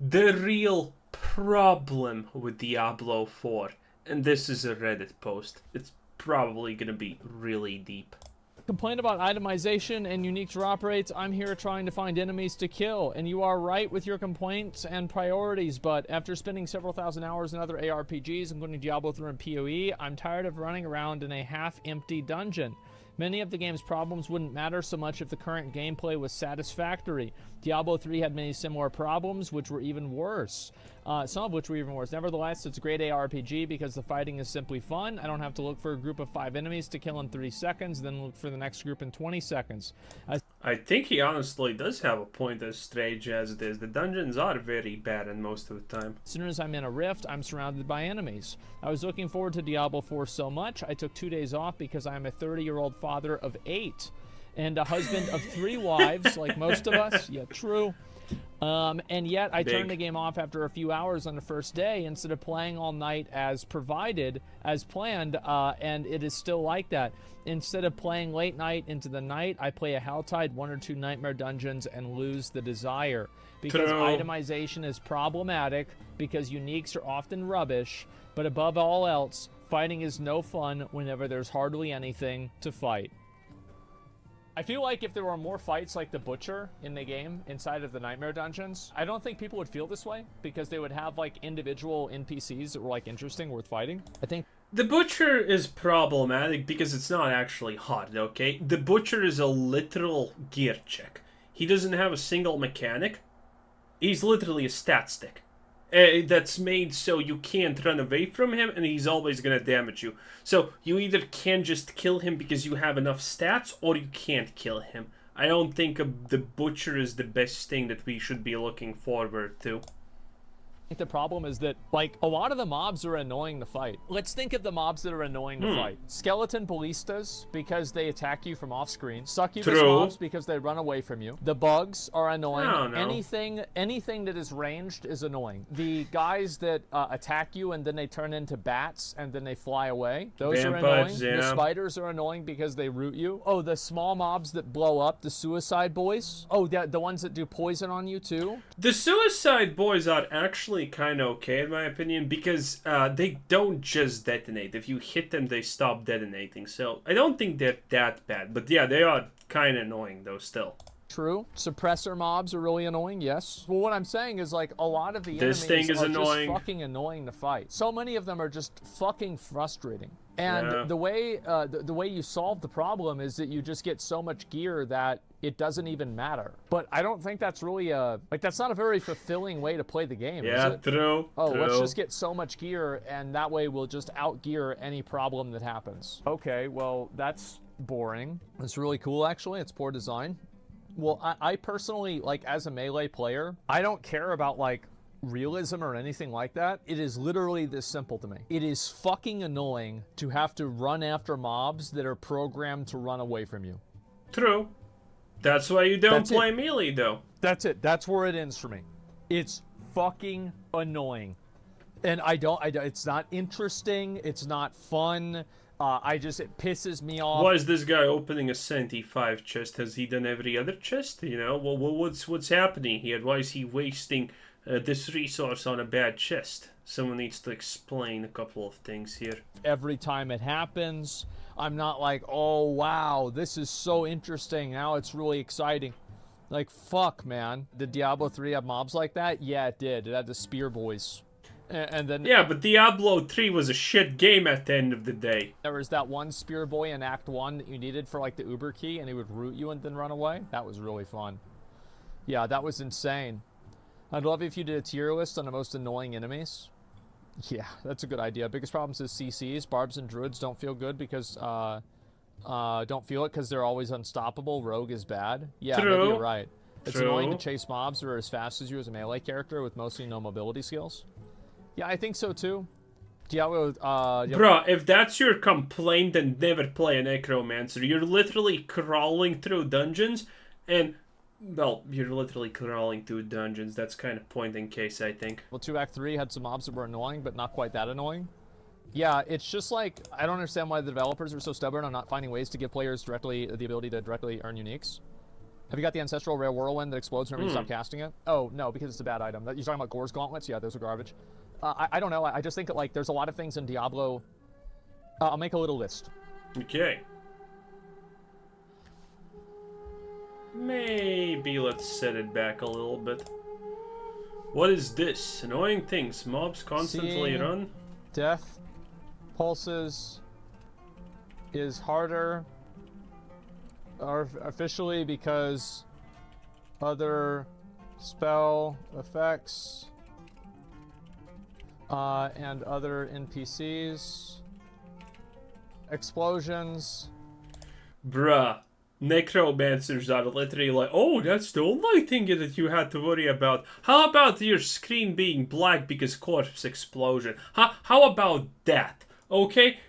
The real problem with Diablo 4, and this is a Reddit post, it's probably gonna be really deep. Complain about itemization and unique drop rates. I'm here trying to find enemies to kill, and you are right with your complaints and priorities, but after spending several thousand hours in other ARPGs, including Diablo 3 and PoE, I'm tired of running around in a half-empty dungeon. Many of the game's problems wouldn't matter so much if the current gameplay was satisfactory. Diablo 3 had many similar problems, which were even worse. Some of which were even worse. Nevertheless, it's a great ARPG because the fighting is simply fun. I don't have to look for a group of 5 enemies to kill in 3 seconds, then look for the next group in 20 seconds. I think he honestly does have a point, as strange as it is. The dungeons are very bad in most of the time. As soon as I'm in a rift, I'm surrounded by enemies. I was looking forward to Diablo 4 so much, I took 2 days off because I'm a 30-year-old father of 8 and a husband of 3 wives, like most of us. Yeah, true. And yet I turned the game off after a few hours on the first day instead of playing all night as provided, as planned, and it is still like that. Instead of playing late night into the night, I play a Helltide 1 or 2 nightmare dungeons and lose the desire. Because itemization is problematic, because uniques are often rubbish, but above all else, fighting is no fun whenever there's hardly anything to fight. I feel like if there were more fights like the Butcher in the game inside of the Nightmare Dungeons, I don't think people would feel this way because they would have like individual NPCs that were like interesting, worth fighting. I think the Butcher is problematic because it's not actually hard, okay? The Butcher is a literal gear check. He doesn't have a single mechanic. He's literally a stat stick. That's made so you can't run away from him, and he's always gonna damage you. So you either can just kill him because you have enough stats, or you can't kill him. I don't think the Butcher is the best thing that we should be looking forward to. the problem is that, like, a lot of the mobs are annoying to fight. Let's think of the mobs that are annoying to fight. Skeleton ballistas, because they attack you from off screen. Succubus mobs, because they run away from you. The bugs are annoying. Anything that is ranged is annoying. The guys that attack you and then they turn into bats and then they fly away, those are annoying. The spiders are annoying because they root you. Oh, the small mobs that blow up, the suicide boys. Oh, the ones that do poison on you too. The suicide boys are actually kind of okay in my opinion, because they don't just detonate. If you hit them, they stop detonating. So I don't think they're that bad. But yeah, they are kind of annoying though still. True. Suppressor mobs are really annoying, yes. Well, what I'm saying is, like, a lot of the enemies are just fucking annoying to fight. So many of them are just fucking frustrating. And the way you solve the problem is that you just get so much gear that it doesn't even matter. But I don't think that's really that's not a very fulfilling way to play the game, is it? True. Let's just get so much gear, and that way we'll just outgear any problem that happens. Okay, well, that's boring. It's really cool, actually. It's poor design. Well, I personally, like, as a melee player, I don't care about, like, realism or anything like that. It is literally this simple to me. It is fucking annoying to have to run after mobs that are programmed to run away from you. True. That's why you don't play melee, though. That's it. That's where it ends for me. It's fucking annoying. And it's not interesting. It's not fun. It pisses me off. Why is this guy opening a 75 chest? Has he done every other chest? You know, well, what's happening here? Why is he wasting this resource on a bad chest? Someone needs to explain a couple of things here. Every time it happens, I'm not like, oh, wow, this is so interesting. Now it's really exciting. Like, fuck, man. Did Diablo 3 have mobs like that? Yeah, it did. It had the spear boys. And then but Diablo 3 was a shit game at the end of the day. There was that one spear boy in Act 1 that you needed for, like, the Uber key, and he would root you and then run away. That was really fun. Yeah, that was insane. I'd love if you did a tier list on the most annoying enemies. Yeah, that's a good idea. Biggest problems is CCs. Barbs and druids don't feel good because, don't feel it because they're always unstoppable. Rogue is bad. Yeah, maybe you're right. It's annoying to chase mobs that are as fast as you as a melee character with mostly no mobility skills. Yeah, I think so too. Diablo, Bro, if that's your complaint, then never play a Necromancer. You're literally crawling through dungeons, and, well, you're literally crawling through dungeons. That's kind of point in case, I think. Well, 2 Act 3 had some mobs that were annoying, but not quite that annoying. Yeah, it's just like, I don't understand why the developers are so stubborn on not finding ways to give players directly the ability to directly earn uniques. Have you got the Ancestral Rare Whirlwind that explodes whenever you stop casting it? Oh, no, because it's a bad item. You're talking about Gore's Gauntlets? Yeah, those are garbage. I don't know. I just think that, like, there's a lot of things in Diablo. I'll make a little list. Okay. Maybe let's set it back a little bit. What is this? Annoying things. Mobs constantly run. Death pulses is harder officially because other spell effects and other NPCs. Explosions. Bruh. Necromancers are literally like, oh, that's the only thing that you had to worry about. How about your screen being black because corpse explosion? How about that? Okay?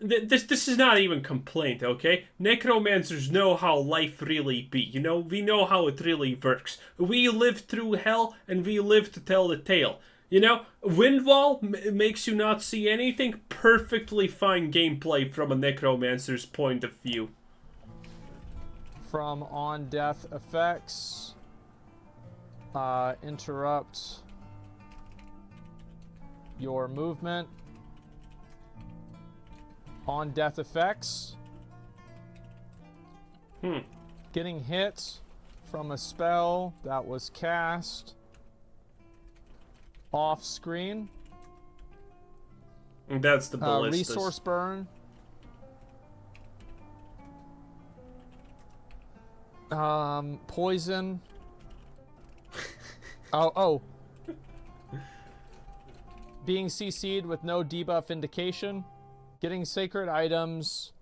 This is not even complaint, okay? Necromancers know how life really be, you know? We know how it really works. We lived through hell, and we live to tell the tale. You know, Windwall makes you not see anything. Perfectly fine gameplay from a Necromancer's point of view. From on-death effects, interrupt your movement. On-death effects. Getting hit from a spell that was cast off-screen. That's the ballistas. Resource burn. Poison. Oh. Being CC'd with no debuff indication. Getting sacred items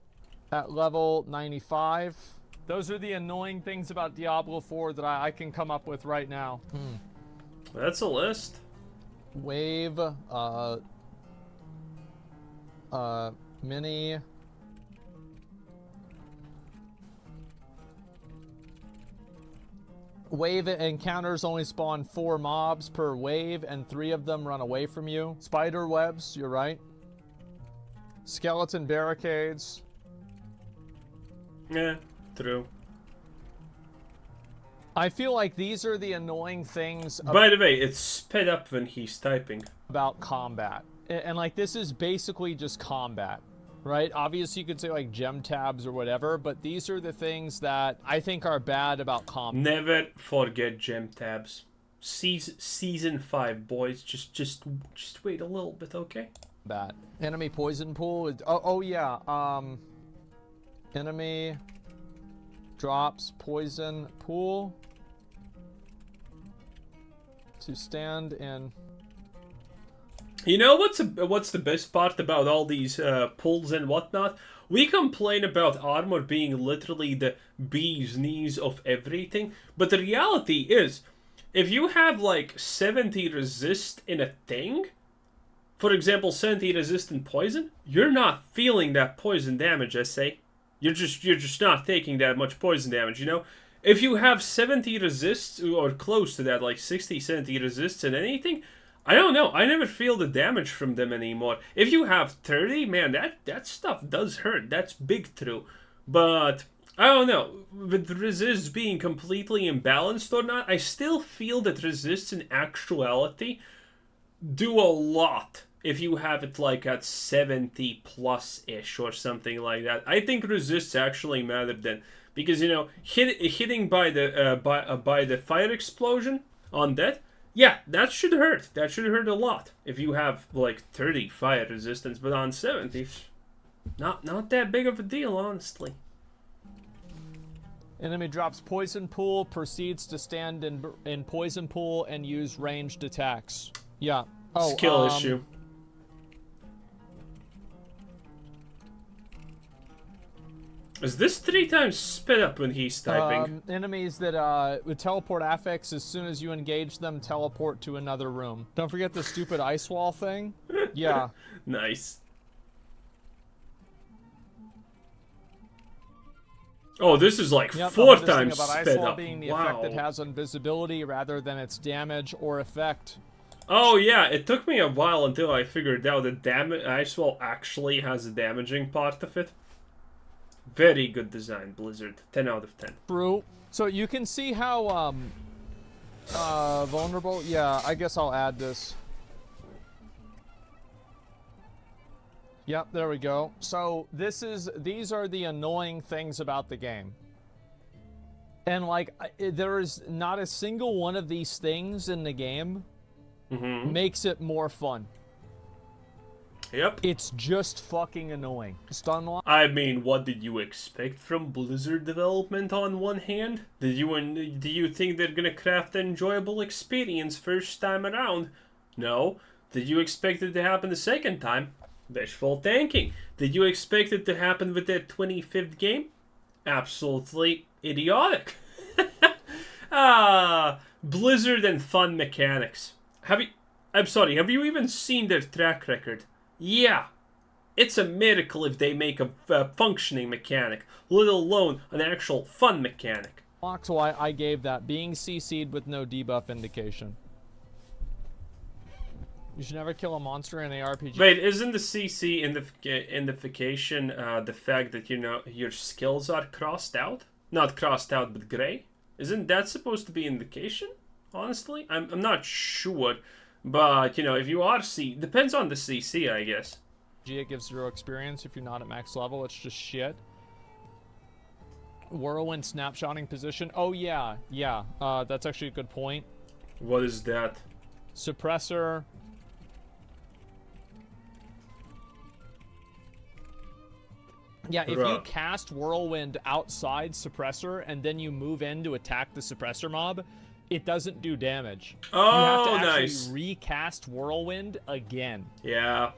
at level 95. Those are the annoying things about Diablo 4 that I can come up with right now. That's a list. Wave, mini. Wave encounters only spawn 4 mobs per wave, and 3 of them run away from you. Spider webs, you're right. Skeleton barricades. Yeah, true. I feel like these are the annoying things By the way, it's sped up when he's typing. about combat. And like, this is basically just combat, right? Obviously, you could say like gem tabs or whatever, but these are the things that I think are bad about combat. Never forget gem tabs. Season 5, boys. Just wait a little bit, okay? Bad. Enemy poison pool. Yeah. Enemy drops poison pool to stand in. You know what's the best part about all these pulls and whatnot? We complain about armor being literally the bee's knees of everything, but the reality is, if you have like 70 resist in a thing, for example 70 resist in poison, you're not feeling that poison damage, I say. You're just not taking that much poison damage, you know? If you have 70 resists, or close to that, like 60, 70 resists in anything, I don't know. I never feel the damage from them anymore. If you have 30, man, that stuff does hurt. That's big true. But, I don't know. With resists being completely imbalanced or not, I still feel that resists in actuality do a lot if you have it like at 70 plus-ish or something like that. I think resists actually matter then. Because, you know, hitting by the fire explosion on that, yeah, that should hurt. That should hurt a lot if you have like 30 fire resistance, but on 70, not that big of a deal, honestly. Enemy drops poison pool, proceeds to stand in poison pool and use ranged attacks. Yeah. Oh, skill issue. Is this 3 times sped up when he's typing? Enemies that would teleport affix, as soon as you engage them, teleport to another room. Don't forget the stupid ice wall thing. Yeah. Nice. Oh, this is like 4 times sped ice wall up. Being the Wow. effect it has on visibility rather than its damage or effect. Oh yeah, it took me a while until I figured out that ice wall actually has a damaging part of it. Very good design, Blizzard. 10 out of 10. True. So you can see how vulnerable. Yeah, I guess I'll add this. Yep, there we go. So these are the annoying things about the game. And like, there is not a single one of these things in the game makes it more fun. Yep. It's just fucking annoying. Stun lock. I mean, what did you expect from Blizzard development on one hand? Do you think they're gonna craft an enjoyable experience first time around? No. Did you expect it to happen the second time? Wishful thinking. Did you expect it to happen with their 25th game? Absolutely idiotic. Blizzard and fun mechanics. Have you even seen their track record? Yeah. It's a miracle if they make a functioning mechanic, let alone an actual fun mechanic. So I gave that being CC'd with no debuff indication. You should never kill a monster in an RPG. Wait, isn't the CC identification the fact that, you know, your skills are crossed out? Not crossed out, but gray? Isn't that supposed to be indication? Honestly? I'm not sure. But, you know, if you are depends on the CC, I guess. It gives 0 experience if you're not at max level. It's just shit. Whirlwind snapshotting position. Oh, yeah. Yeah. That's actually a good point. What is that? Suppressor. Yeah, if you cast Whirlwind outside Suppressor and then you move in to attack the Suppressor mob, it doesn't do damage. Oh, you have to actually nice. recast Whirlwind again. Yeah.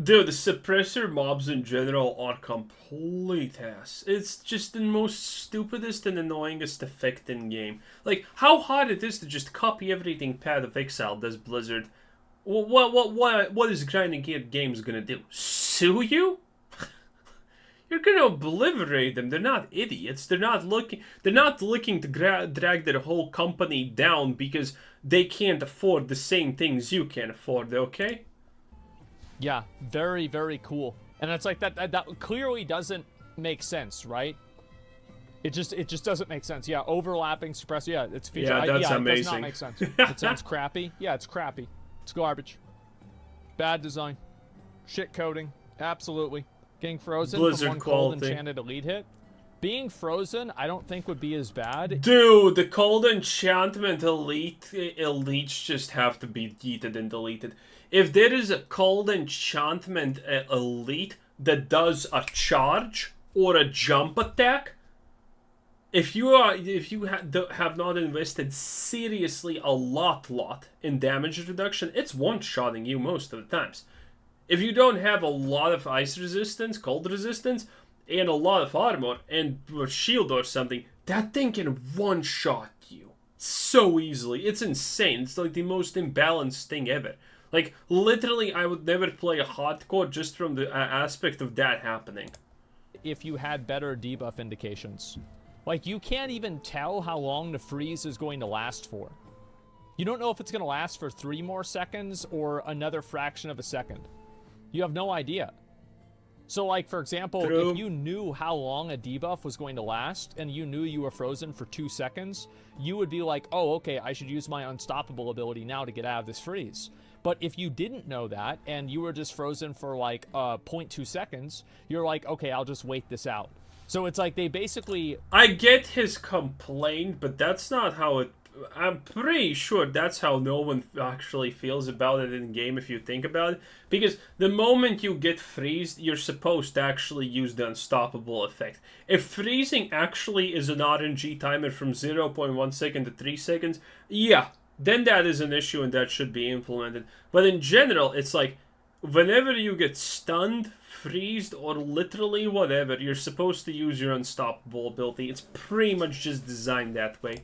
Dude, the Suppressor mobs in general are complete ass. It's just the most stupidest and annoyingest effect in game. Like, how hard it is to just copy everything Path of Exile does Blizzard. What is Grinding Gear Games gonna do? Sue you? You're gonna obliterate them. They're not idiots. They're not looking to drag their whole company down because they can't afford the same things you can afford. Okay? Yeah, very, very cool. And it's like that clearly doesn't make sense, right? It just doesn't make sense. Yeah, overlapping suppressor. Yeah, it's feature. Yeah, that's amazing. amazing. It does not make sense. It sounds crappy. Yeah, it's crappy. It's garbage. Bad design. Shit coding. Absolutely. Getting frozen Blizzard from one quality. cold enchanted elite hit. Being frozen, I don't think would be as bad. Dude, the cold enchantment elites just have to be yeeted and deleted. If there is a cold enchantment elite that does a charge or a jump attack, if you have not invested seriously a lot in damage reduction, it's one-shotting you most of the times. If you don't have a lot of ice resistance, cold resistance, and a lot of armor and a shield or something, that thing can one-shot you so easily. It's insane. It's like the most imbalanced thing ever. Like, literally, I would never play a hardcore just from the aspect of that happening. If you had better debuff indications. Like, you can't even tell how long the freeze is going to last for. You don't know if it's going to last for 3 more seconds or another fraction of a second. You have no idea. So, like, for example, True. if you knew how long a debuff was going to last and you knew you were frozen for 2 seconds, you would be like, oh, okay, I should use my unstoppable ability now to get out of this freeze. But if you didn't know that and you were just frozen for, like, 0.2 seconds, you're like, okay, I'll just wait this out. So it's like they basically... I get his complaint, but that's not how it... I'm pretty sure that's how no one actually feels about it in game if you think about it. Because the moment you get freezed, you're supposed to actually use the unstoppable effect. If freezing actually is an RNG timer from 0.1 second to 3 seconds, yeah, then that is an issue and that should be implemented. But in general, it's like, whenever you get stunned, freezed, or literally whatever, you're supposed to use your unstoppable ability. It's pretty much just designed that way.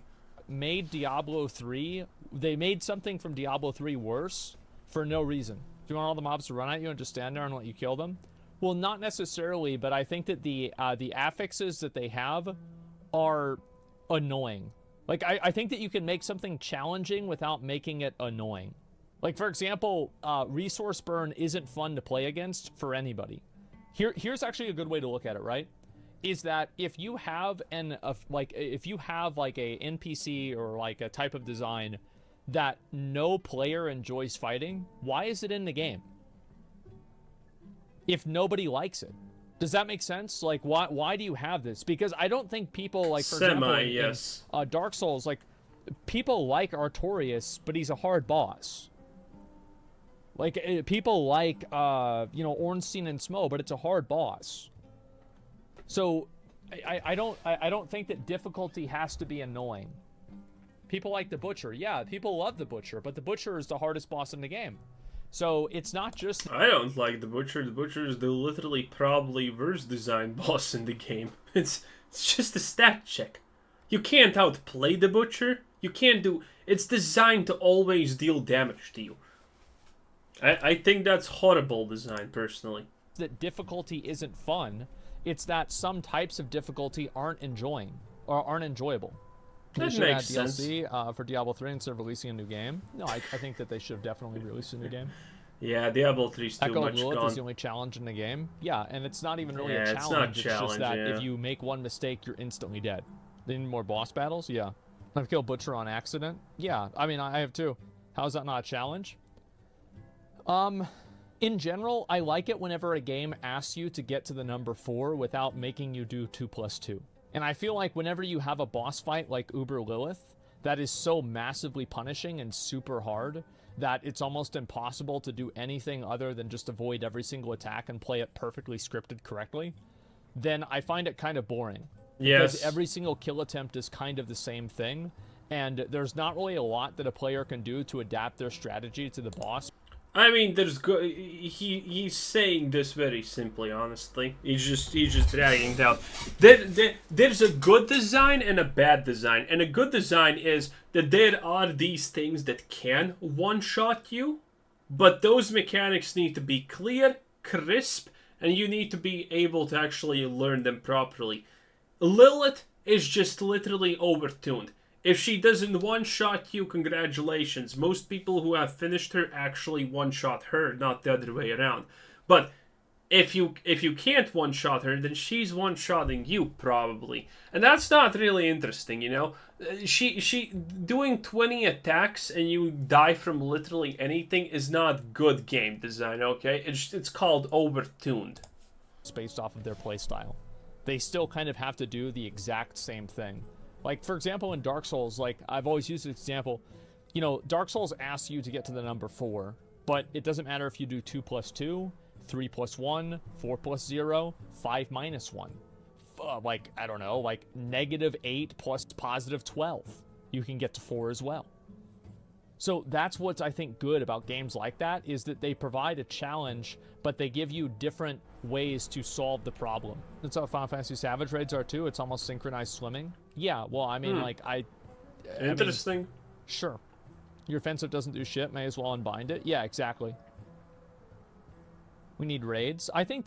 Made Diablo 3, they made something from Diablo 3 worse for no reason. Do you want all the mobs to run at you and just stand there and let you kill them? Well, not necessarily, but I think that the affixes that they have are annoying. Like, I think that you can make something challenging without making it annoying. Like, for example, resource burn isn't fun to play against for anybody. Here's actually a good way to look at it, right? is that if you have if you have like a NPC or like a type of design that no player enjoys fighting, why is it in the game? If nobody likes it. Does that make sense? Like, why do you have this? Because I don't think people, like, for example, in Dark Souls, like, people like Artorias, but he's a hard boss. Like, people like, you know, Ornstein and Smo, but it's a hard boss. So, I don't think that difficulty has to be annoying. People like the Butcher. Yeah, people love the Butcher, but the Butcher is the hardest boss in the game. So it's not just... I don't like the Butcher. The Butcher is the literally probably worst design boss in the game. It's just a stat check. You can't outplay the Butcher. You can't do... It's designed to always deal damage to you. I think that's horrible design, personally. That difficulty isn't fun. It's that some types of difficulty aren't enjoyable. They should add DLC for Diablo 3 instead of releasing a new game. No, I think that they should have definitely released a new game. Yeah, Diablo 3 is too much Lilith gone. is the only challenge in the game. Yeah, and it's not even really a challenge. It's just that if you make one mistake, you're instantly dead. They need more boss battles? Yeah. I've killed Butcher on accident? Yeah, I mean, I have too. How is that not a challenge? In general, I like it whenever a game asks you to get to the number 4 without making you do 2 + 2. And I feel like whenever you have a boss fight like Uber Lilith, that is so massively punishing and super hard that it's almost impossible to do anything other than just avoid every single attack and play it perfectly scripted correctly, then I find it kind of boring. Yes. Because every single kill attempt is kind of the same thing, and there's not really a lot that a player can do to adapt their strategy to the boss. I mean, he's saying this very simply, honestly. He's just dragging it out. There's a good design and a bad design. And a good design is that there are these things that can one-shot you, but those mechanics need to be clear, crisp, and you need to be able to actually learn them properly. Lilith is just literally overtuned. If she doesn't one-shot you, congratulations. Most people who have finished her actually one-shot her, not the other way around. But if you can't one-shot her, then she's one-shotting you, probably. And that's not really interesting, you know? She doing 20 attacks and you die from literally anything is not good game design, okay? It's called overtuned. It's based off of their playstyle. They still kind of have to do the exact same thing. Like, for example, in Dark Souls, like, I've always used this example, you know, Dark Souls asks you to get to the number 4, but it doesn't matter if you do 2 + 2, 3 + 1, 4 + 0, 5 - 1. Like, I don't know, like, -8 plus +12. You can get to 4 as well. So that's what's, I think, good about games like that, is that they provide a challenge, but they give you different ways to solve the problem. That's how Final Fantasy Savage raids are too. It's almost synchronized swimming. Yeah, well, I mean, like, Interesting. I mean, sure. Your offensive doesn't do shit, may as well unbind it. Yeah, exactly. We need raids. I think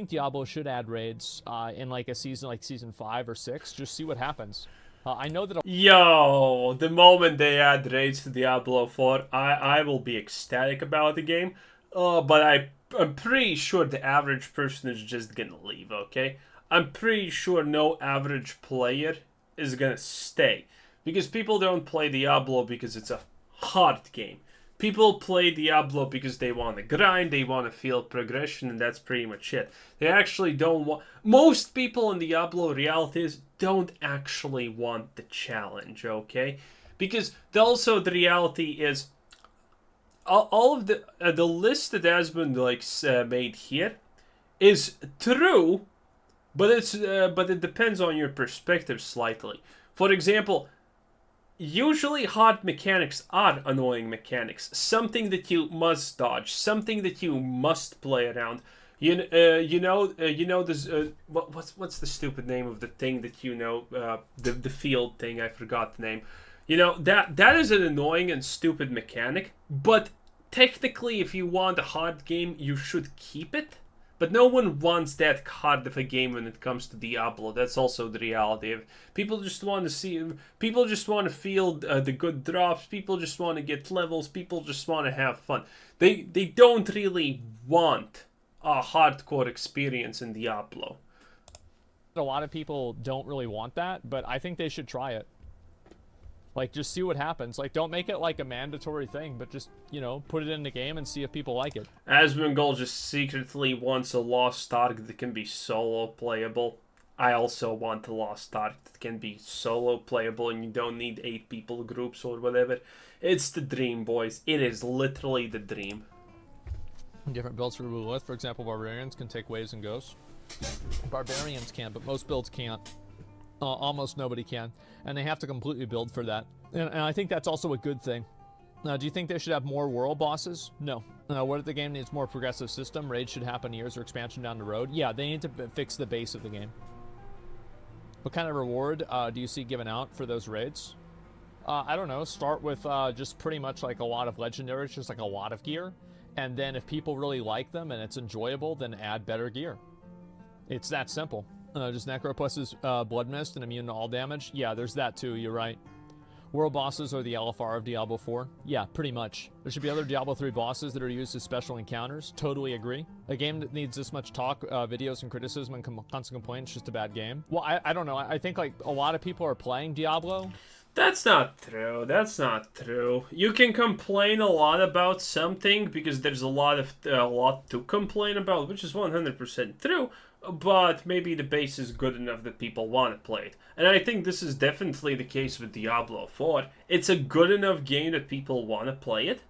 Diablo should add raids in like a season, like season 5 or 6. Just see what happens. I know that... Yo, the moment they add raids to Diablo 4, I will be ecstatic about the game. But I'm pretty sure the average person is just gonna leave, okay? I'm pretty sure no average player is gonna stay. Because people don't play Diablo because it's a hard game. People play Diablo because they want to grind, they want to feel progression, and that's pretty much it. They actually don't want... Most people in Diablo realities don't actually want the challenge, okay? Because also the reality is... all of the list that Asmongold made here is true, but it depends on your perspective slightly. For example... Usually hard mechanics are annoying mechanics. Something that you must dodge. Something that you must play around. You know this. What's the stupid name of the thing that you know? The field thing. I forgot the name. You know that is an annoying and stupid mechanic. But technically, if you want a hard game, you should keep it. But no one wants that hard of a game when it comes to Diablo. That's also the reality. People just want to see... People just want to feel the good drops. People just want to get levels. People just want to have fun. They don't really want a hardcore experience in Diablo. a lot of people don't really want that, but I think they should try it. Like, just see what happens. Like, don't make it like a mandatory thing, but just, you know, put it in the game and see if people like it. Asmongold just secretly wants a Lost Ark that can be solo playable. I also want a Lost Ark that can be solo playable and you don't need 8 people groups or whatever. It's the dream, boys. It is literally the dream. Different builds for Lilith. For example, Barbarians can take waves and ghosts. Barbarians can, but most builds can't. Almost nobody can. And they have to completely build for that. And I think that's also a good thing. Do you think they should have more world bosses? No. What if the game needs more progressive system? Raids should happen years or expansion down the road? Yeah, they need to fix the base of the game. What kind of reward do you see given out for those raids? I don't know. Start with just pretty much like a lot of legendaries, just like a lot of gear. And then if people really like them and it's enjoyable, then add better gear. It's that simple. Just Necropus is Blood Mist and immune to all damage? Yeah, there's that too, you're right. World bosses are the LFR of Diablo 4? Yeah, pretty much. There should be other Diablo 3 bosses that are used as special encounters. Totally agree. A game that needs this much talk, videos, and criticism and constant complaints is just a bad game. Well, I don't know. I think like a lot of people are playing Diablo. That's not true. That's not true. You can complain a lot about something because there's a lot to complain about, which is 100% true. But maybe the base is good enough that people want to play it. And I think this is definitely the case with Diablo 4. It's a good enough game that people want to play it.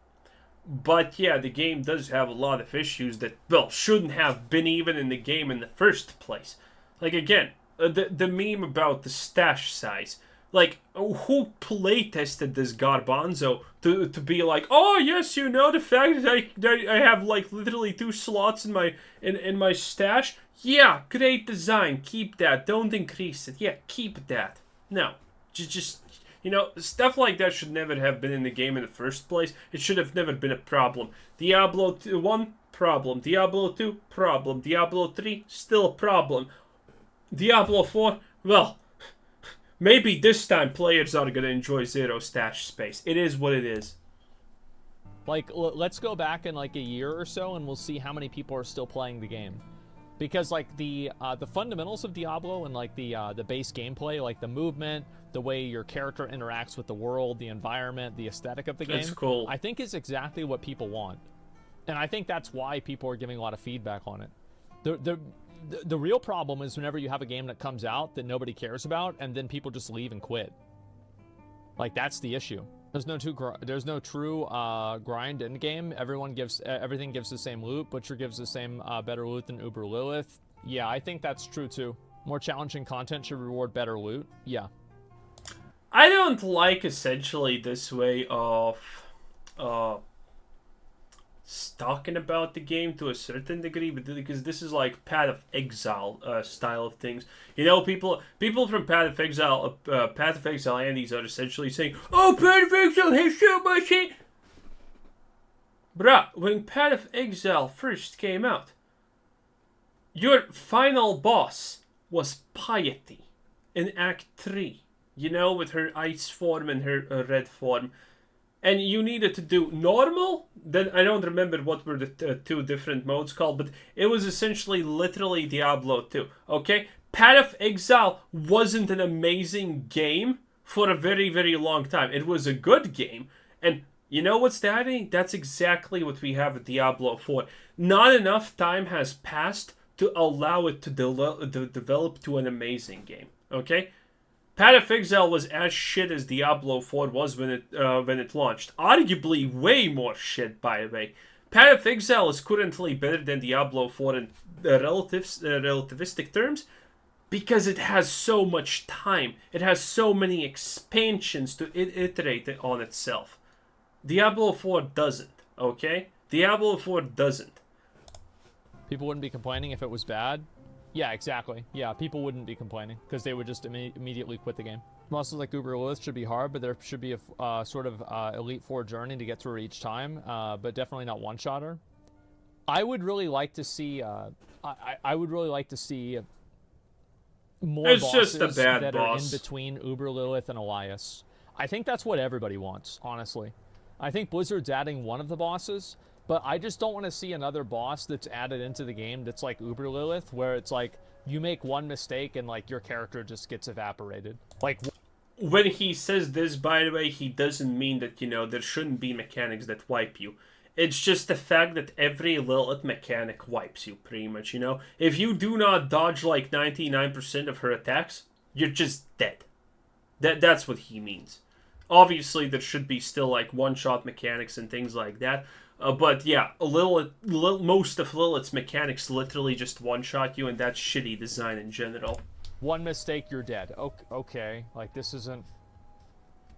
But yeah, the game does have a lot of issues that, well, shouldn't have been even in the game in the first place. Like, again, the meme about the stash size. Like, who playtested this garbanzo to be like, oh yes, you know, the fact that I have like literally 2 slots in my stash. Yeah, great design. Keep that. Don't increase it. Yeah, keep that. No, just you know, stuff like that should never have been in the game in the first place. It should have never been a problem. Diablo 1 problem. Diablo 2 problem. Diablo 3 still a problem. Diablo 4, well. Maybe this time players are going to enjoy 0 stash space. It is what it is. Like, let's go back in like a year or so and we'll see how many people are still playing the game. Because like the fundamentals of Diablo and like the base gameplay, like the movement, the way your character interacts with the world, the environment, the aesthetic of the game, it's cool. I think is exactly what people want. And I think that's why people are giving a lot of feedback on it. The real problem is whenever you have a game that comes out that nobody cares about, and then people just leave and quit. Like, that's the issue. There's no true grind in game. Everything gives the same loot. Butcher gives the same better loot than Uber Lilith. Yeah, I think that's true too. More challenging content should reward better loot. Yeah. I don't like essentially this way of talking about the game to a certain degree, but because this is like Path of Exile style of things. You know, people from Path of Exile Andes are essentially saying, "Oh, Path of Exile has so much hate." Bruh, when Path of Exile first came out, your final boss was Piety in Act 3. You know, with her ice form and her red form. And you needed to do normal, then I don't remember what were the 2 different modes called, but it was essentially literally Diablo 2, okay? Path of Exile wasn't an amazing game for a very, very long time. It was a good game, and you know what's that? That's exactly what we have with Diablo 4. Not enough time has passed to allow it to develop to an amazing game, okay? Path of Exile was as shit as Diablo 4 was when it launched. Arguably way more shit, by the way. Path of Exile is currently better than Diablo 4 in relativistic terms because it has so much time. It has so many expansions to iterate on itself. Diablo 4 doesn't, okay? Diablo 4 doesn't. People wouldn't be complaining if it was bad. Yeah, exactly. Yeah, people wouldn't be complaining because they would just immediately quit the game. Monsters like Uber Lilith should be hard, but there should be a sort of Elite Four journey to get through each time, but definitely not one-shotter. I would really like to see. I would really like to see more bosses that are in between Uber Lilith and Elias. I think that's what everybody wants, honestly. I think Blizzard's adding one of the bosses. But I just don't want to see another boss that's added into the game that's like Uber Lilith, where it's like you make one mistake and like your character just gets evaporated. Like when he says this, by the way, he doesn't mean that, you know, there shouldn't be mechanics that wipe you. It's just the fact that every Lilith mechanic wipes you, pretty much, you know? If you do not dodge like 99% of her attacks, you're just dead. That's what he means. Obviously, there should be still like one-shot mechanics and things like that. But yeah, most of Lilith's mechanics literally just one-shot you, and that's shitty design in general. one mistake, you're dead. Okay, like this isn't...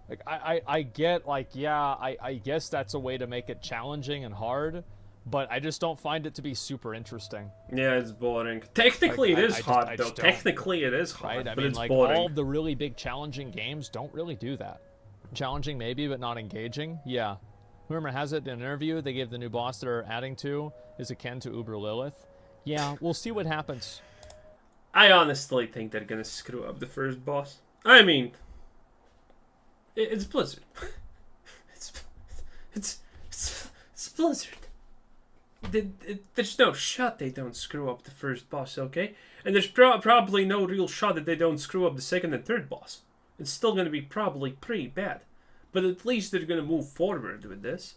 Like, I get, like, yeah, I guess that's a way to make it challenging and hard, but I just don't find it to be super interesting. Yeah, it's boring. Technically, it is hard, though. Technically, it is hard, right? but it's like, boring. all of the really big challenging games don't really do that. Challenging, maybe, but not engaging? Yeah. Rumor has it, in an interview, they gave the new boss they're adding to is akin to Uber Lilith. Yeah, we'll see what happens. I honestly think they're gonna screw up the first boss. I mean... It's Blizzard. it's Blizzard. There's no shot they don't screw up the first boss, okay? And there's probably no real shot that they don't screw up the second and third boss. It's still going to be probably pretty bad. But at least they're going to move forward with this.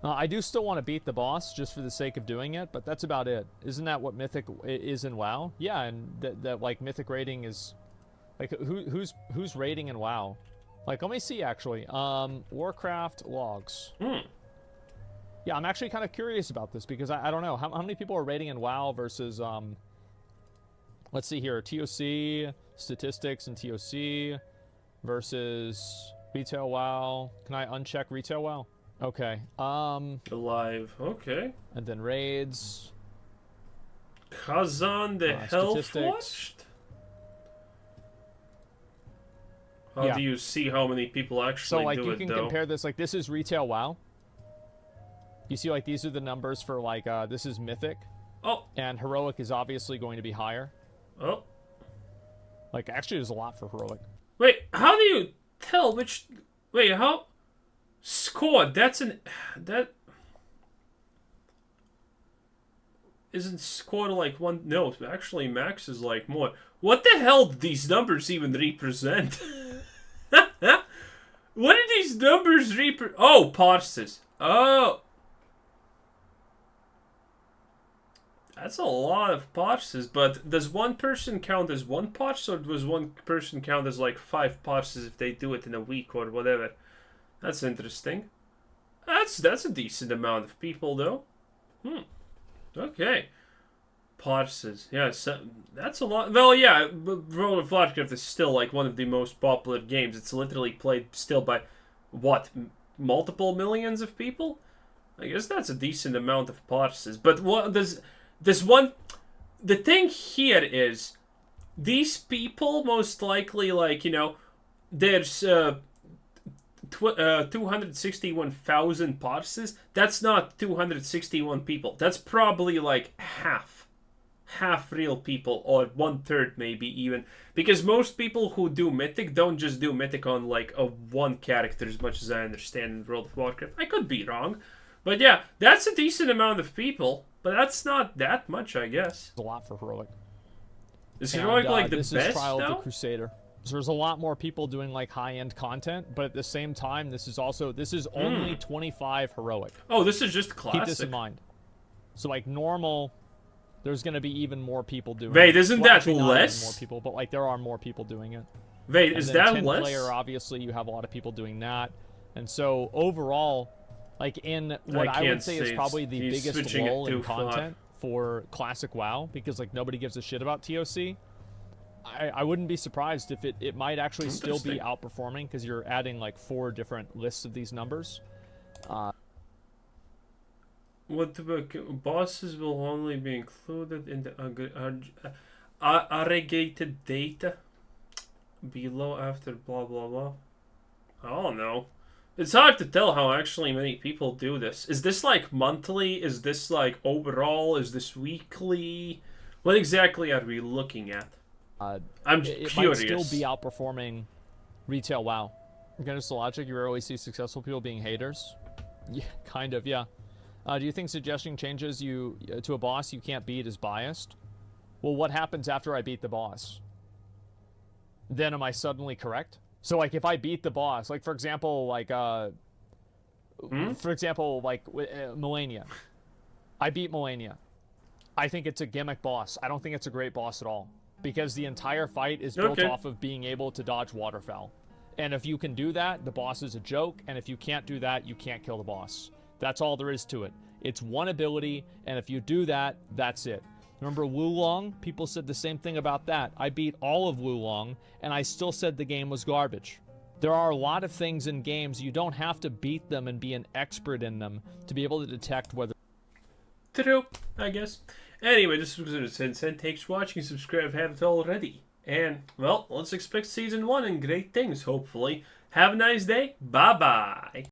I do still want to beat the boss just for the sake of doing it, but that's about it. Isn't that what Mythic is in WoW? Yeah, and that like Mythic rating is... Like, who's rating in WoW? Like, let me see, actually. Warcraft logs. Yeah, I'm actually kind of curious about this because I don't know. How many people are rating in WoW versus, let's see here. TOC, statistics and TOC versus retail WoW. Can I uncheck retail WoW? Okay. Alive. Okay. And then raids. Kazan the Health-Flushed? How do you see how many people actually do it, though? So, like, you can compare this. Like, this is retail WoW. You see, like, these are the numbers for, like, this is Mythic. Oh. And Heroic is obviously going to be higher. Oh. Like, actually, there's a lot for Heroic. Wait, how do you tell which... Wait, how... Squad, that's an... That... Isn't Squad like one... No, actually, Max is like more. What the hell do these numbers even represent? What do these numbers represent? Oh, parses. Oh. That's a lot of parses, but does one person count as one parse, or does one person count as like 5 parses if they do it in a week or whatever? That's interesting. That's a decent amount of people, though. Okay. Parses. Yeah, so that's a lot. Well, yeah, World of Warcraft is still like one of the most popular games. It's literally played still by, what, multiple millions of people? I guess that's a decent amount of parses. But what does... This one... The thing here is, these people most likely, like, you know, there's 261,000 parses. That's not 261 people. That's probably like half real people, or 1/3 maybe even, because most people who do Mythic don't just do Mythic on like a one character, as much as I understand in World of Warcraft. I could be wrong, but yeah, that's a decent amount of people, but that's not that much, I guess. A lot for Heroic. Is Heroic like the best now? This is Trial of the Crusader. So there's a lot more people doing like high-end content, but at the same time, this is only 25 Heroic. Oh, this is just classic. Keep this in mind. So like normal, there's going to be even more people doing it. Wait, isn't that less? More people, but like there are more people doing it. Wait, is that 10 less? Player, obviously, you have a lot of people doing that, and so overall, like in what I would say is probably the biggest lull in content for classic WoW, because like nobody gives a shit about TOC. I wouldn't be surprised if it might actually still be outperforming, because you're adding like 4 different lists of these numbers. What the bosses will only be included in the aggregated data below after blah blah blah. I don't know. It's hard to tell how actually many people do this. Is this like monthly? Is this like overall? Is this weekly? What exactly are we looking at? I'm curious. It might still be outperforming retail WoW. Against the logic, you rarely see successful people being haters. Yeah, kind of, yeah. Do you think suggesting changes to a boss you can't beat is biased? Well, what happens after I beat the boss? Then am I suddenly correct? So, like, if I beat the boss, like, for example, like, Melania. I beat Melania. I think it's a gimmick boss. I don't think it's a great boss at all. Because the entire fight is built off of being able to dodge waterfowl. And if you can do that, the boss is a joke. And if you can't do that, you can't kill the boss. That's all there is to it. It's one ability, and if you do that, that's it. Remember Wulong? People said the same thing about that. I beat all of Wulong, and I still said the game was garbage. There are a lot of things in games you don't have to beat them and be an expert in them to be able to detect whether... True, I guess. Anyway, this was Sensei. Thanks for watching. Subscribe if you haven't already. And, well, let's expect Season 1 and great things, hopefully. Have a nice day. Bye-bye.